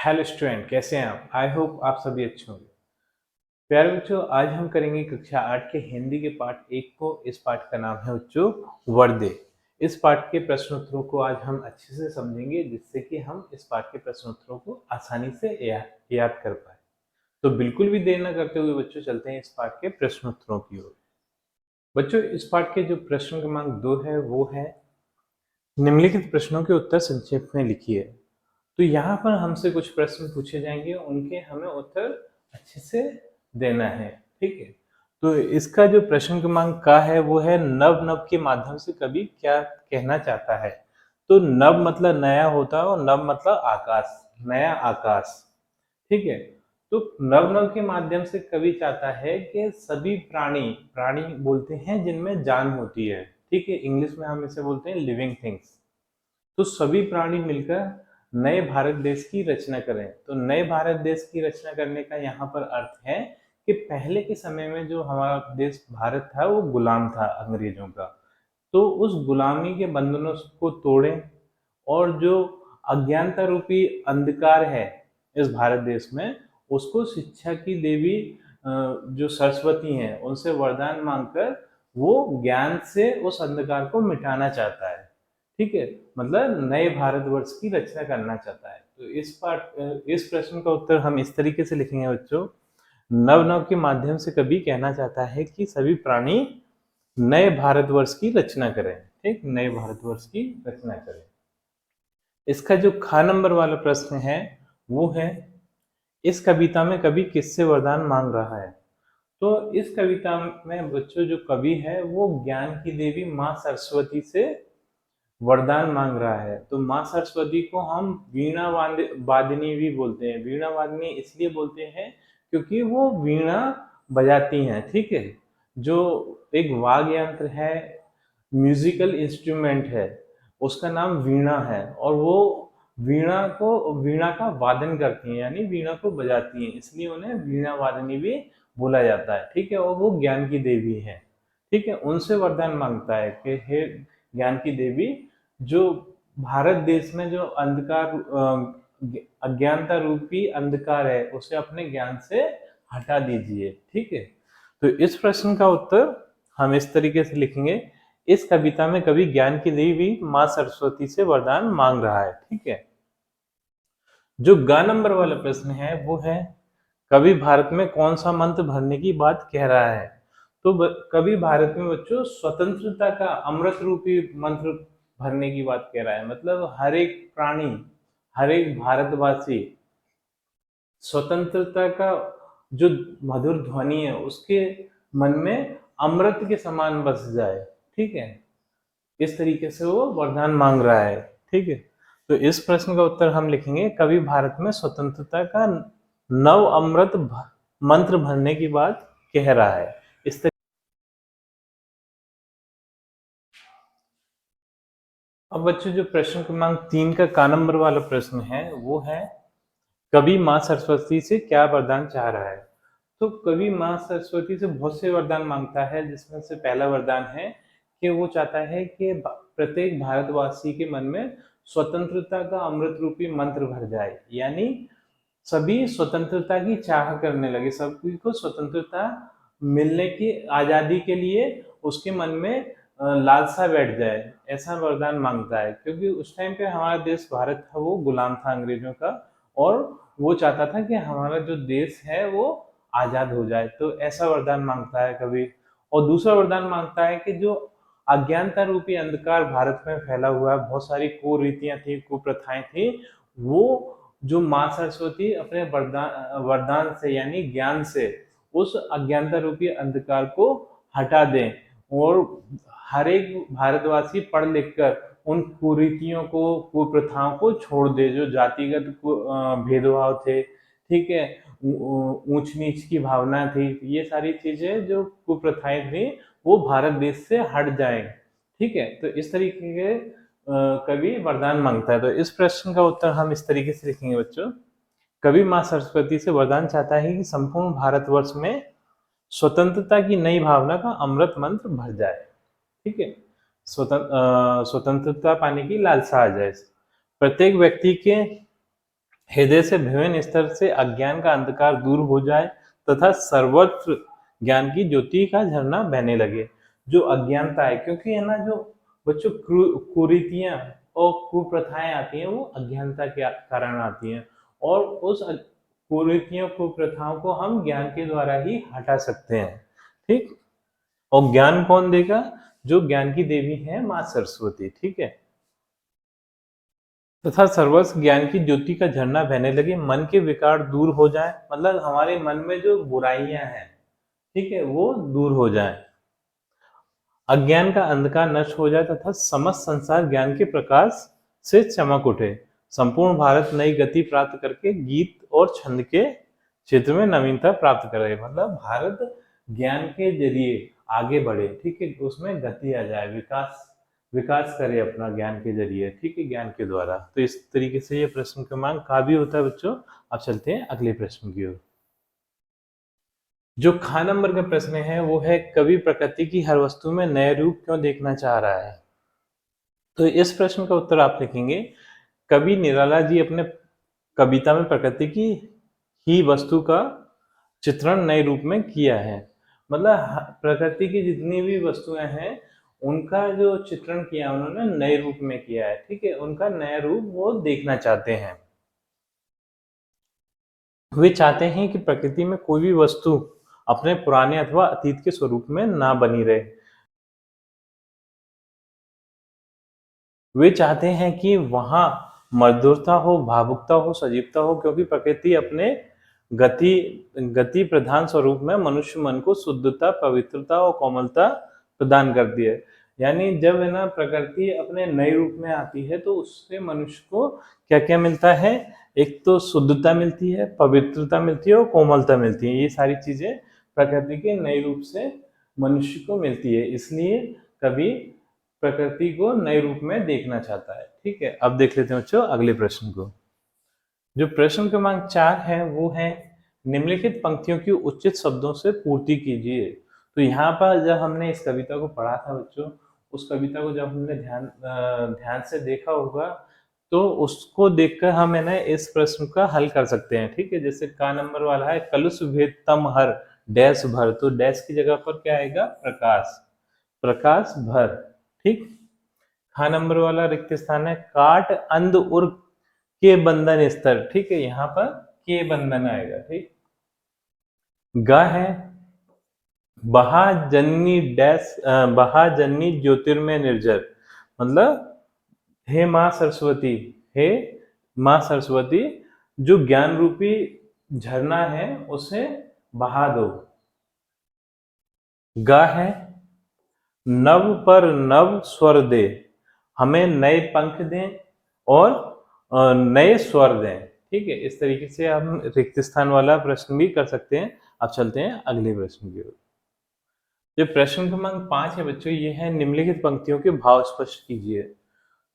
Hello student, कैसे हैं आप? आई होप आप सभी अच्छे होंगे। प्यारे बच्चों, आज हम करेंगे कक्षा 8 के हिंदी के पाठ 1 को। इस पाठ का नाम है बच्चों वर्दे। इस पाठ के प्रश्नोत्तरों को आज हम अच्छे से समझेंगे, जिससे कि हम इस पाठ के प्रश्नोत्तरों को आसानी से याद कर पाए। तो बिल्कुल भी देर न करते हुए बच्चों चलते हैं इस पाठ के प्रश्नोत्तरों की ओर। बच्चों, इस पाठ के जो प्रश्न क्रमांक 2 है वो है, निम्नलिखित प्रश्नों के उत्तर संक्षेप में लिखिए। तो यहाँ पर हमसे कुछ प्रश्न पूछे जाएंगे, उनके हमें उत्तर अच्छे से देना है। ठीक है, तो इसका जो प्रश्न क्रमांक का है वो है, नव नव के माध्यम से कवि क्या कहना चाहता है। तो नव मतलब नया होता है और नव मतलब आकाश, नया आकाश। ठीक है, तो नव नव के माध्यम से कवि चाहता है कि सभी प्राणी, प्राणी बोलते हैं जिनमें जान होती है। ठीक है, इंग्लिश में हम इसे बोलते हैं लिविंग थिंग्स। तो सभी प्राणी मिलकर नए भारत देश की रचना करें। तो नए भारत देश की रचना करने का यहाँ पर अर्थ है कि पहले के समय में जो हमारा देश भारत था वो गुलाम था अंग्रेजों का। तो उस गुलामी के बंधनों को तोड़ें और जो अज्ञानता रूपी अंधकार है इस भारत देश में, उसको शिक्षा की देवी जो सरस्वती हैं उनसे वरदान मांगकर वो ज्ञान से उस अंधकार को मिटाना चाहता है। ठीक है, मतलब नए भारतवर्ष की रचना करना चाहता है। तो इस प्रश्न का उत्तर हम इस तरीके से लिखेंगे बच्चों, नव नव के माध्यम से कवि कहना चाहता है कि सभी प्राणी नए भारतवर्ष की रचना करें। ठीक, नए भारतवर्ष की रचना करें। इसका जो खा नंबर वाला प्रश्न है वो है, इस कविता में कवि किससे वरदान मांग रहा है। तो इस कविता में बच्चों जो कवि है वो ज्ञान की देवी माँ सरस्वती से वरदान मांग रहा है। तो माँ सरस्वती को हम वीणा वादिनी भी बोलते हैं। वीणा वादिनी इसलिए बोलते हैं क्योंकि वो वीणा बजाती हैं। ठीक है, जो एक वाद्य यंत्र है, म्यूजिकल इंस्ट्रूमेंट है, उसका नाम वीणा है। और वो वीणा का वादन करती हैं, यानी वीणा को बजाती हैं, इसलिए उन्हें वीणा वादिनी भी बोला जाता है। ठीक है, और वो ज्ञान की देवी है। ठीक है, उनसे वरदान मांगता है कि हे ज्ञान की देवी, जो भारत देश में जो अंधकार, अज्ञानता रूपी अंधकार है, उसे अपने ज्ञान से हटा दीजिए। ठीक है, तो इस प्रश्न का उत्तर हम इस तरीके से लिखेंगे, इस कविता में कवि ज्ञान की देवी माँ सरस्वती से वरदान मांग रहा है। ठीक है, जो ग नंबर वाला प्रश्न है वो है, कवि भारत में कौन सा मंत्र भरने की बात कह रहा है। तो कवि भारत में बच्चों स्वतंत्रता का अमृत रूपी मंत्र भरने की बात कह रहा है। मतलब हर एक प्राणी, हर एक भारतवासी स्वतंत्रता का जो मधुर ध्वनि है उसके मन में अमृत के समान बस जाए। ठीक है, इस तरीके से वो वरदान मांग रहा है। ठीक है, तो इस प्रश्न का उत्तर हम लिखेंगे, कवि भारत में स्वतंत्रता का नव अमृत मंत्र भरने की बात कह रहा है। इस तरीके। अब बच्चों जो प्रश्न क्रमांक 3 का नंबर वाला प्रश्न है वो है, कवि माँ सरस्वती से क्या वरदान चाह रहा है। तो कवि माँ सरस्वती से बहुत से वरदान मांगता है, जिसमें से पहला वरदान है कि वो चाहता है कि प्रत्येक भारतवासी के मन में स्वतंत्रता का अमृत रूपी मंत्र भर जाए, यानी सभी स्वतंत्रता की चाह करने लगे, सभी को स्वतंत्रता मिलने की, आजादी के लिए उसके मन में लालसा बैठ जाए, ऐसा वरदान मांगता है। क्योंकि उस टाइम पे हमारा देश भारत था वो गुलाम था अंग्रेजों का, और वो चाहता था कि हमारा जो देश है वो आजाद हो जाए। तो ऐसा वरदान मांगता है कवि। और दूसरा वरदान मांगता है कि जो अज्ञानता रूपी अंधकार भारत में फैला हुआ है, बहुत सारी कुरीतियां थी, कुप्रथाएं थी, वो जो माँ सरस्वती अपने वरदान वरदान से यानी ज्ञान से उस अज्ञानता रूपी अंधकार को हटा दें, और हर एक भारतवासी पढ़ लिख कर उन कुरीतियों को, कुप्रथाओं को छोड़ दे, जो जातिगत भेदभाव थे। ठीक है, ऊंच नीच की भावना थी, ये सारी चीजें जो कुप्रथाएं थी वो भारत देश से हट जाएं। ठीक है, तो इस तरीके के कवि वरदान मांगता है। तो इस प्रश्न का उत्तर हम इस तरीके से लिखेंगे बच्चों, कवि माँ सरस्वती से वरदान चाहता है कि संपूर्ण भारतवर्ष में स्वतंत्रता की नई भावना का अमृत मंत्र भर जाए। ठीक है, स्वतंत्रता पाने की लालसा आ जाए, प्रत्येक व्यक्ति के हृदय से विभिन्न स्तर से अज्ञान का अंधकार दूर हो जाए तथा सर्वत्र ज्ञान की ज्योति का झरना बहने लगे। जो अज्ञानता है, क्योंकि है ना जो बच्चों कुरीतियां और कुप्रथाएं आती हैं वो अज्ञानता के कारण आती हैं, और उस कुरीतियों कुप्रथाओं को हम ज्ञान के द्वारा ही हटा सकते हैं। ठीक, और ज्ञान कौन देगा? जो ज्ञान की देवी है माँ सरस्वती। ठीक है, तथा सर्वस्व ज्ञान की ज्योति का झरना बहने लगे, मन के विकार दूर हो जाए, मतलब हमारे मन में जो बुराइयां हैं, ठीक है, वो दूर हो जाए, अज्ञान का अंधकार नष्ट हो जाए तथा समस्त संसार ज्ञान के प्रकाश से चमक उठे, संपूर्ण भारत नई गति प्राप्त करके गीत और छंद के क्षेत्र में नवीनता प्राप्त करे। मतलब भारत ज्ञान के जरिए आगे बढ़े, ठीक है, उसमें गति आ जाए, विकास विकास करे अपना ज्ञान के जरिए, ठीक है, ज्ञान के द्वारा। तो इस तरीके से ये प्रश्न क्रमांक का भी होता है बच्चों। अब चलते हैं अगले प्रश्न की ओर। जो ख नंबर का प्रश्न है वो है, कवि प्रकृति की हर वस्तु में नए रूप क्यों देखना चाह रहा है? तो इस प्रश्न का उत्तर आप लिखेंगे, कवि निराला जी अपने कविता में प्रकृति की ही वस्तु का चित्रण नए रूप में किया है। मतलब प्रकृति की जितनी भी वस्तुएं हैं उनका जो चित्रण किया उन्होंने नए रूप में किया है। ठीक है, उनका नया रूप वो देखना चाहते हैं। वे चाहते हैं कि प्रकृति में कोई भी वस्तु अपने पुराने अथवा अतीत के स्वरूप में ना बनी रहे। वे चाहते हैं कि वहां मधुरता हो, भावुकता हो, सजीवता हो, क्योंकि प्रकृति अपने गति गति प्रधान स्वरूप में मनुष्य मन को शुद्धता, पवित्रता और कोमलता प्रदान करती है। यानी जब है ना प्रकृति अपने नए रूप में आती है तो उससे मनुष्य को क्या क्या मिलता है? एक तो शुद्धता मिलती है, पवित्रता मिलती है और कोमलता मिलती है। ये सारी चीजें प्रकृति के नए रूप से मनुष्य को मिलती है, इसलिए कभी प्रकृति को नए रूप में देखना चाहता है। ठीक है, अब देख लेते हैं बच्चों अगले प्रश्न को। जो प्रश्न क्रमांक 4 है वो है, निम्नलिखित पंक्तियों की उचित शब्दों से पूर्ति कीजिए। तो यहाँ पर जब हमने इस कविता को पढ़ा था बच्चों, उस कविता को जब हमने ध्यान से देखा होगा तो उसको देखकर हम है ना इस प्रश्न का हल कर सकते हैं। ठीक है, जैसे का नंबर वाला है, कलुष भेद तम हर डैश भर, तो डैश की जगह पर क्या आएगा? प्रकाश, प्रकाश भर। ठीक, हाँ नंबर वाला रिक्त स्थान है, काट अंध उर के बंधन स्तर। ठीक है, यहाँ पर के बंधन आएगा। ठीक, ग है, बहा जन्नी डैश बहा जन्नी ज्योतिर्मय निर्जर, मतलब हे माँ सरस्वती, हे माँ सरस्वती, जो ज्ञान रूपी झरना है उसे बहा दो। ग है, नव पर नव स्वर दे, हमें नए पंख दें और नए स्वर दें। ठीक है, इस तरीके से हम रिक्त स्थान वाला प्रश्न भी कर सकते हैं। अब चलते हैं अगले प्रश्न की ओर। जो प्रश्न क्रमांक 5 है बच्चों, ये है, निम्नलिखित पंक्तियों के भाव स्पष्ट कीजिए।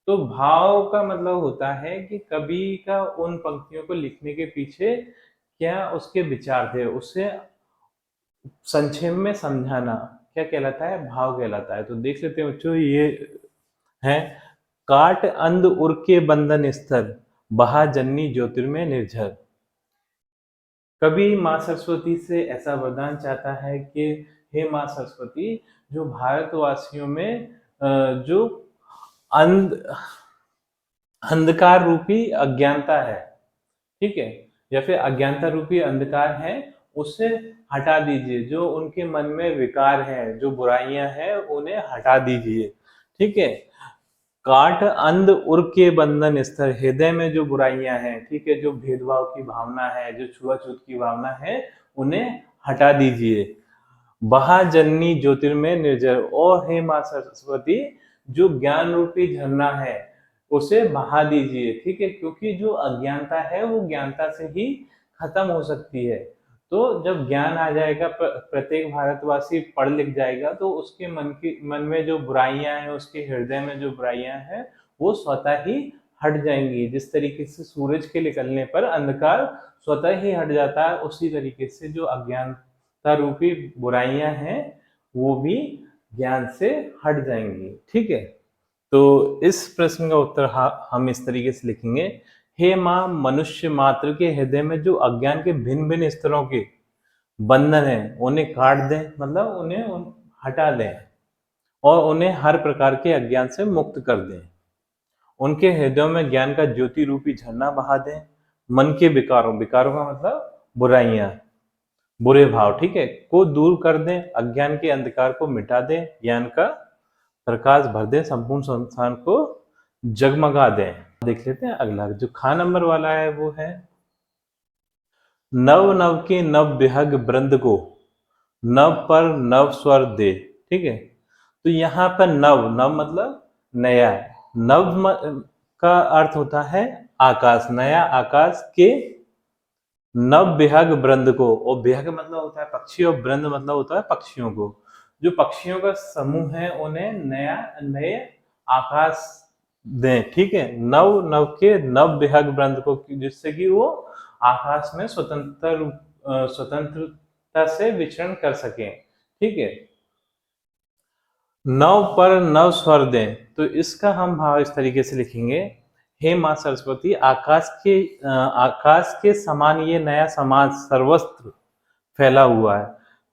तो भाव का मतलब होता है कि कवि का उन पंक्तियों को लिखने के पीछे क्या उसके विचार थे, उससे संक्षेप में समझाना क्या कहलाता है? भाव कहलाता है। तो देख लेते हैं बच्चों, ये है, काट अंध उर के बंधन स्तर, बहा जन्नी ज्योतिर्मय निर्झर। कवि माँ सरस्वती से ऐसा वरदान चाहता है कि हे माँ सरस्वती, जो भारतवासियों में जो अंधकार रूपी अज्ञानता है, ठीक है, या फिर अज्ञानता रूपी अंधकार है, उसे हटा दीजिए। जो उनके मन में विकार है, जो बुराइयां हैं, उन्हें हटा दीजिए। ठीक है, काट अंध उर के बंधन स्तर, हृदय में जो बुराइयां हैं, ठीक है, जो भेदभाव की भावना है, जो छुआछूत की भावना है, उन्हें हटा दीजिए। बहा जन्नी ज्योतिर्मय निर्जर, और हे माँ सरस्वती, जो ज्ञान रूपी झरना है उसे बहा दीजिए। ठीक है, क्योंकि जो अज्ञानता है वो ज्ञानता से ही खत्म हो सकती है। तो जब ज्ञान आ जाएगा, प्रत्येक भारतवासी पढ़ लिख जाएगा, तो उसके मन में जो बुराइयां हैं, उसके हृदय में जो बुराइयां हैं, वो स्वतः ही हट जाएंगी। जिस तरीके से सूरज के निकलने पर अंधकार स्वतः ही हट जाता है, उसी तरीके से जो अज्ञानता रूपी बुराइयां हैं वो भी ज्ञान से हट जाएंगी। ठीक है, तो इस प्रश्न का उत्तर हम इस तरीके से लिखेंगे, हे माँ, मनुष्य मात्र के हृदय में जो अज्ञान के भिन्न भिन्न स्तरों के बंधन है उन्हें काट दें, मतलब हटा दें और उन्हें हर प्रकार के अज्ञान से मुक्त कर दें। उनके हृदयों में ज्ञान का ज्योति रूपी झरना बहा दें। मन के विकारों, विकारों का मतलब बुराइयां, बुरे भाव, ठीक है, को दूर कर दें। अज्ञान के अंधकार को मिटा दें, ज्ञान का प्रकाश भर दें, संपूर्ण संसार को जगमगा दें। देख लेते हैं अगला, जो खा नंबर वाला है वो है नव नव के नव विहग वृंद को नव पर नव स्वर दे। ठीक है, तो यहाँ पर नव, नव मतलब नया, का अर्थ होता है आकाश, नया आकाश के नव विहग वृंद को, और विहग मतलब होता है पक्षी और वृंद मतलब होता है पक्षियों को, जो पक्षियों का समूह है उन्हें नए आकाश दें। ठीक है, नव नव के नव विहग वृंद को, जिससे कि वो आकाश में स्वतंत्रता से विचरण कर सके। ठीक है, नव पर नव स्वर दें, तो इसका हम भाव इस तरीके से लिखेंगे, हे माँ सरस्वती, आकाश के समान ये नया समाज सर्वत्र फैला हुआ है।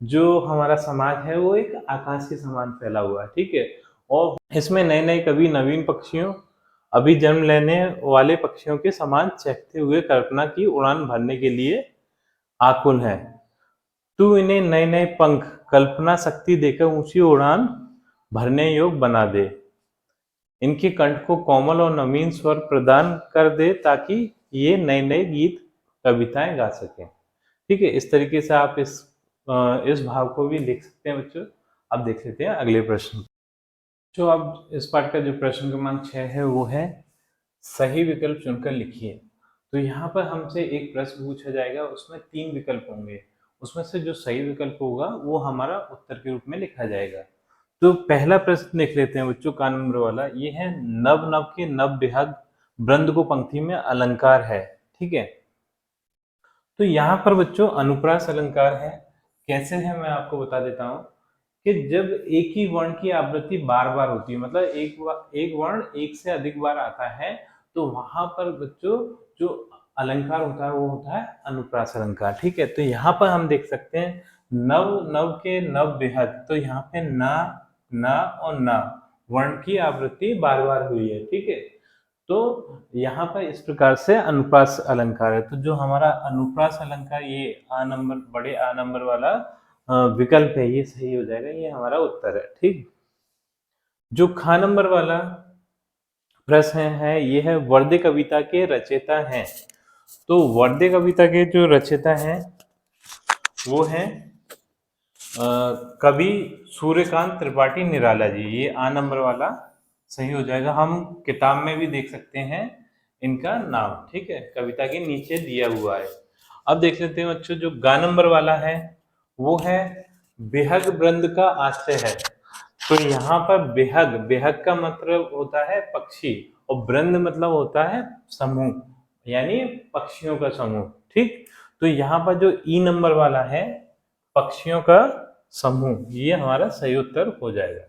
जो हमारा समाज है वो एक आकाश के समान फैला हुआ है। ठीक है, और इसमें नए नए कवि नवीन पक्षियों, अभी जन्म लेने वाले पक्षियों के समान चहकते हुए कल्पना की उड़ान भरने के लिए आकुल है। तू इन्हें नए नए पंख, कल्पना शक्ति देकर ऊंची उड़ान भरने योग्य बना दे। इनके कंठ को कोमल और नवीन स्वर प्रदान कर दे ताकि ये नए नए गीत कविताएं गा सकें। ठीक है, इस तरीके से आप इस भाव को भी लिख सकते हैं बच्चों। अब देख लेते हैं अगले प्रश्न। जो अब इस पाठ का जो प्रश्न क्रमांक 6 है वो है सही विकल्प चुनकर लिखिए। तो यहाँ पर हमसे एक प्रश्न पूछा जाएगा, उसमें 3 विकल्प होंगे, उसमें से जो सही विकल्प होगा वो हमारा उत्तर के रूप में लिखा जाएगा। तो पहला प्रश्न देख लेते हैं बच्चों, का नंबर वाला, ये है नव नव के नव विहग वृंद को पंक्ति में अलंकार है। ठीक है, तो यहाँ पर बच्चों अनुप्रास अलंकार है। कैसे है मैं आपको बता देता हूँ कि जब एक ही वर्ण की आवृत्ति बार बार होती है, मतलब एक वर्ण एक से अधिक बार आता है, तो वहां पर बच्चों जो अलंकार होता है वो होता है अनुप्रास अलंकार। ठीक है, तो यहाँ पर हम देख सकते हैं नव नव के नव विहग, तो यहाँ पे ना और ना वर्ण की आवृत्ति बार बार हुई है। ठीक है, तो यहाँ पर इस प्रकार से अनुप्रास अलंकार है। तो जो हमारा अनुप्रास अलंकार, ये आ नंबर, बड़े आ नंबर वाला विकल्प है, ये सही हो जाएगा, ये हमारा उत्तर है। ठीक, जो खा नंबर वाला प्रश्न है ये है वर्दे कविता के रचयिता हैं। तो वर्दे कविता के जो रचयिता हैं वो है कवि सूर्यकांत त्रिपाठी निराला जी, ये आ नंबर वाला सही हो जाएगा। हम किताब में भी देख सकते हैं इनका नाम। ठीक है, कविता के नीचे दिया हुआ है। अब देख लेते हैं बच्चों, जो गा नंबर वाला है वो है बेहग वृंद का आश्रय है। तो यहाँ पर बेहग, बेहग का मतलब होता है पक्षी, और वृंद मतलब होता है समूह, यानी पक्षियों का समूह। ठीक, तो यहाँ पर जो ई नंबर वाला है पक्षियों का समूह, ये हमारा सही उत्तर हो जाएगा।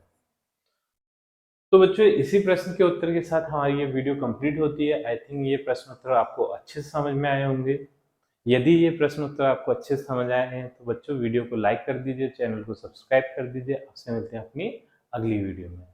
तो बच्चों इसी प्रश्न के उत्तर के साथ हमारी ये वीडियो कंप्लीट होती है। आई थिंक ये प्रश्न उत्तर आपको अच्छे से समझ में आए होंगे। यदि ये प्रश्न उत्तर आपको अच्छे से समझ आए हैं तो बच्चों वीडियो को लाइक कर दीजिए, चैनल को सब्सक्राइब कर दीजिए। आपसे मिलते हैं अपनी अगली वीडियो में।